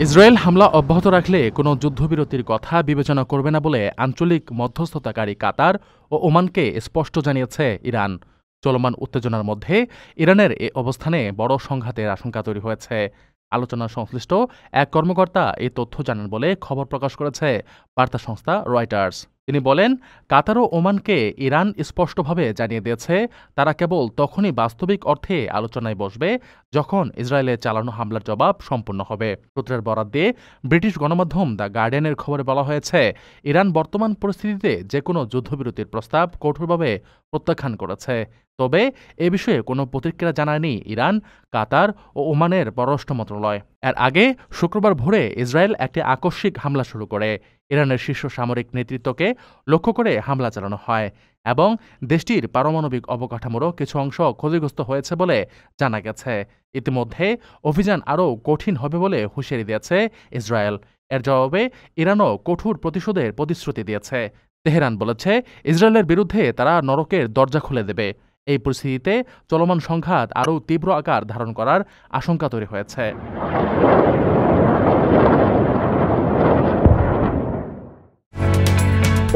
Israel হামলা অব্যাহত রাখলে কোনো যুদ্ধবিরতির কথা বিবেচনা করবে না বলে আঞ্চলিক মধ্যস্থতাকারী কাতার ও ওমানকে স্পষ্ট জানিয়েছে ইরান। চলমান উত্তেজনার মধ্যে ইরানের এ অবস্থানে বড় সংঘাতের আশঙ্কা তৈরি হয়েছে। আলোচনা সংশ্লিষ্ট এক কর্মকর্তা এই তথ্য জানান বলে খবর প্রকাশ করেছে বার্তা সংস্থা রয়টার্স। তিনি বলেন, কাতার ও ওমানকে ইরান স্পষ্টভাবে জানিয়ে দিয়েছে তারা কেবল তখনই বাস্তবিক অর্থে আলোচনায় বসবে যখন ইসরায়েলে চালানো হামলার জবাব সম্পূর্ণ হবে। সূত্রের বরাত দিয়ে ব্রিটিশ গণমাধ্যম দ্য গার্ডিয়ানের খবরে বলা হয়েছে, ইরান বর্তমান পরিস্থিতিতে যে কোনো যুদ্ধবিরতির প্রস্তাব কঠোরভাবে প্রত্যাখ্যান করেছে। তবে এ বিষয়ে কোনো প্রতিক্রিয়া জানায়নি ইরান, কাতার ও ওমানের পররাষ্ট্র মন্ত্রণালয়। এর আগে শুক্রবার ভোরে ইসরায়েল একটি আকস্মিক হামলা শুরু করে। ইরানের শীর্ষ সামরিক নেতৃত্বকে লক্ষ্য করে হামলা চালানো হয় এবং দেশটির পারমাণবিক অবকাঠামোরও কিছু অংশ ক্ষতিগ্রস্ত হয়েছে বলে জানা গেছে। ইতিমধ্যে অভিযান আরও কঠিন হবে বলে হুঁশিয়ারি দিয়েছে ইসরায়েল। এর জবাবে ইরানও কঠোর প্রতিশোধের প্রতিশ্রুতি দিয়েছে। তেহরান বলেছে, ইসরায়েলের বিরুদ্ধে তারা নরকের দরজা খুলে দেবে। এই পরিস্থিতিতে চলমান সংঘাত আরও তীব্র আকার ধারণ করার আশঙ্কা তৈরি হয়েছে।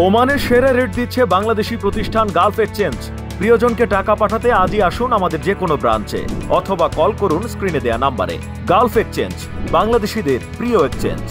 ওমানের সেরা রেট দিচ্ছে বাংলাদেশি প্রতিষ্ঠান গালফ এক্সচেঞ্জ। প্রিয়জনকে টাকা পাঠাতে আজই আসুন আমাদের যে কোনো ব্রাঞ্চে অথবা কল করুন স্ক্রিনে দেয়া নাম্বারে। গালফ এক্সচেঞ্জ, বাংলাদেশিদের প্রিয় এক্সচেঞ্জ।